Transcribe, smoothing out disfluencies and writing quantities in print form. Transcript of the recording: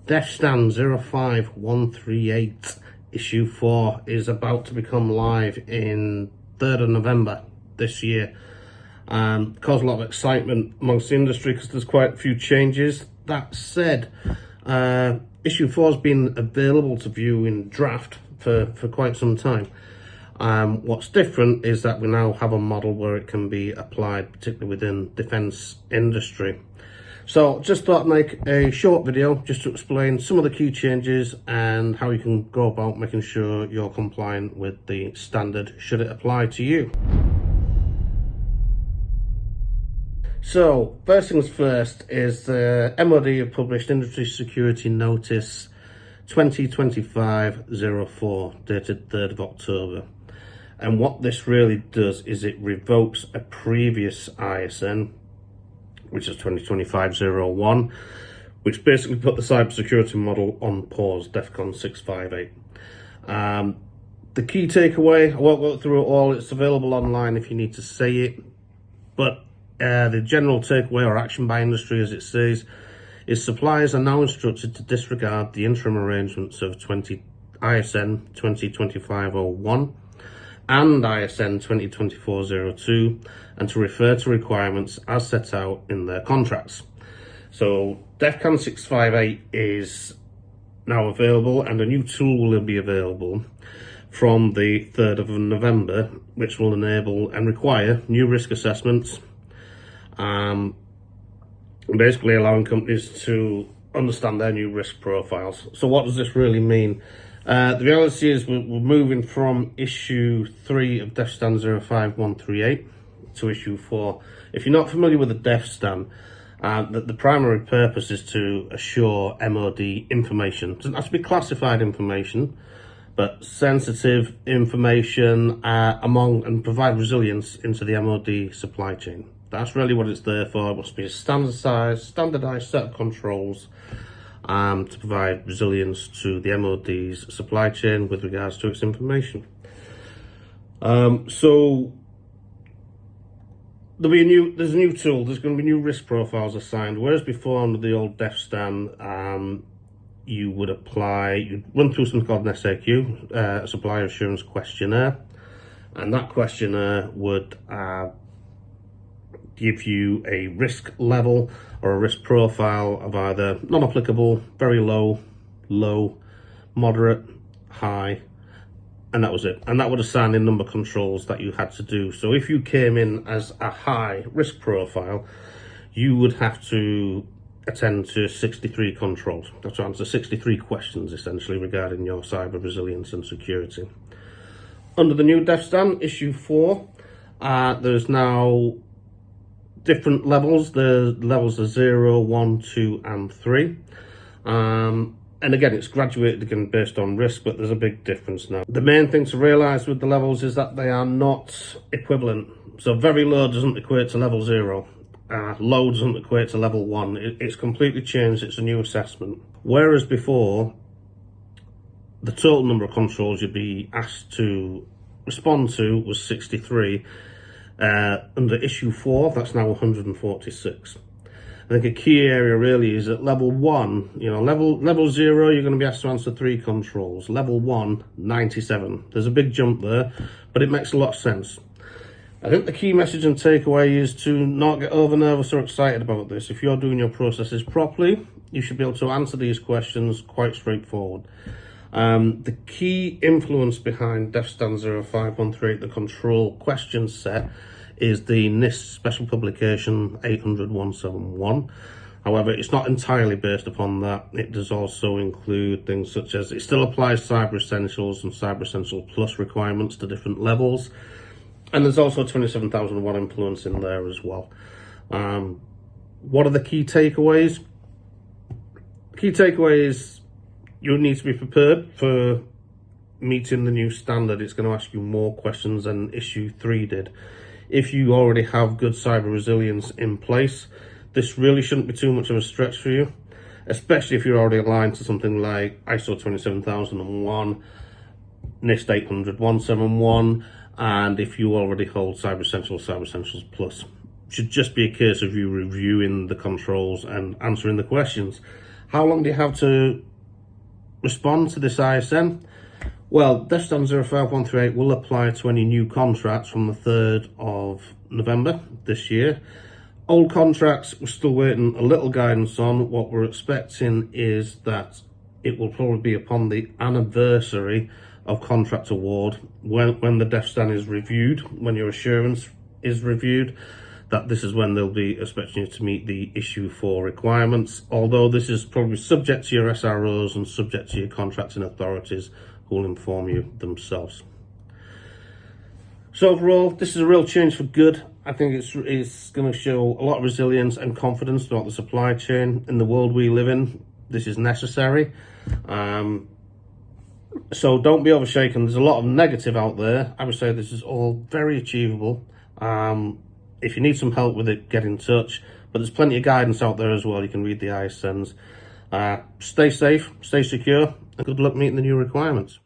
DEFSTAN 05138 issue 4 is about to become live in 3rd of November this year. Caused a lot of excitement amongst the industry because there's quite a few changes. That said, issue 4 has been available to view in draft for quite some time. What's different is that we now have a model where it can be applied, particularly within defence industry. So just thought I'd make a short video just to explain some of the key changes and how you can go about making sure you're compliant with the standard should it apply to you. So first things first is the MOD have published Industry Security Notice 2025-04 dated 3rd of October. And what this really does is it revokes a previous ISN, which is 2025-01, which basically put the cybersecurity model on pause, DEFCON 658. The key takeaway, I won't go through it all, it's available online if you need to see it, but the general takeaway or action by industry, as it says, is suppliers are now instructed to disregard the interim arrangements of ISN 2025-01 and ISN 2024-02 and to refer to requirements as set out in their contracts. So DEFCON 658 is now available, and a new tool will be available from the 3rd of November, which will enable and require new risk assessments, basically allowing companies to understand their new risk profiles. So what does this really mean? The reality is we're moving from issue 3 of DEFSTAN 05138 to issue 4. If you're not familiar with the DEFSTAN, the primary purpose is to assure MOD information. It doesn't have to be classified information, but sensitive information and provide resilience into the MOD supply chain. That's really what it's there for. It must be a standardized set of controls to provide resilience to the MOD's supply chain with regards to its information. So there's a new tool. There's going to be new risk profiles assigned, whereas before under the old DEFSTAN, you'd run through something called an SAQ, a supplier assurance questionnaire, and that questionnaire would give you a risk level or a risk profile of either non-applicable, very low, low, moderate, high, and that was it. And that would assign the number of controls that you had to do. So if you came in as a high risk profile, you would have to attend to 63 controls. That's to answer 63 questions essentially regarding your cyber resilience and security. Under the new DEFSTAN issue 4, there's now different levels. The levels are 0, 1, 2 and 3. And again, it's graduated again based on risk, but there's a big difference now. The main thing to realise with the levels is that they are not equivalent. So very low doesn't equate to level 0. Low doesn't equate to level 1. It's completely changed. It's a new assessment. Whereas before, the total number of controls you'd be asked to respond to was 63. Under issue 4, that's now 146. I think a key area really is at level 1, level 0, you're going to be asked to answer 3 controls. Level 1, 97. There's a big jump there, but it makes a lot of sense. I think the key message and takeaway is to not get over nervous or excited about this. If you're doing your processes properly, you should be able to answer these questions quite straightforward. The key influence behind DEFSTAN 05138, the control question set, is the NIST special publication 800-171. However, it's not entirely based upon that. It does also include things such as, it still applies Cyber Essentials and Cyber Essential Plus requirements to different levels. And there's also 27,001 influence in there as well. What are the key takeaways? Key takeaway is you need to be prepared for meeting the new standard. It's going to ask you more questions than issue 3 did. If you already have good cyber resilience in place, this really shouldn't be too much of a stretch for you, especially if you're already aligned to something like ISO 27001, NIST 800-171, and if you already hold Cyber Essentials, Cyber Essentials Plus. It should just be a case of you reviewing the controls and answering the questions. How long do you have to respond to this ISN? Well, DEFSTAN 05138 will apply to any new contracts from the 3rd of November this year. Old contracts, we're still waiting a little guidance on. What we're expecting is that it will probably be upon the anniversary of contract award, when the DEFSTAN is reviewed, when your assurance is reviewed, that this is when they'll be expecting you to meet the issue 4 requirements, although this is probably subject to your SROs and subject to your contracting authorities, who will inform you themselves. So overall, this is a real change for good. I think it's going to show a lot of resilience and confidence throughout the supply chain. In the world we live in, this is necessary. So don't be overshaken. There's a lot of negative out there. I would say this is all very achievable. If you need some help with it, get in touch. But there's plenty of guidance out there as well. You can read the ISNs. Stay safe, stay secure, and good luck meeting the new requirements.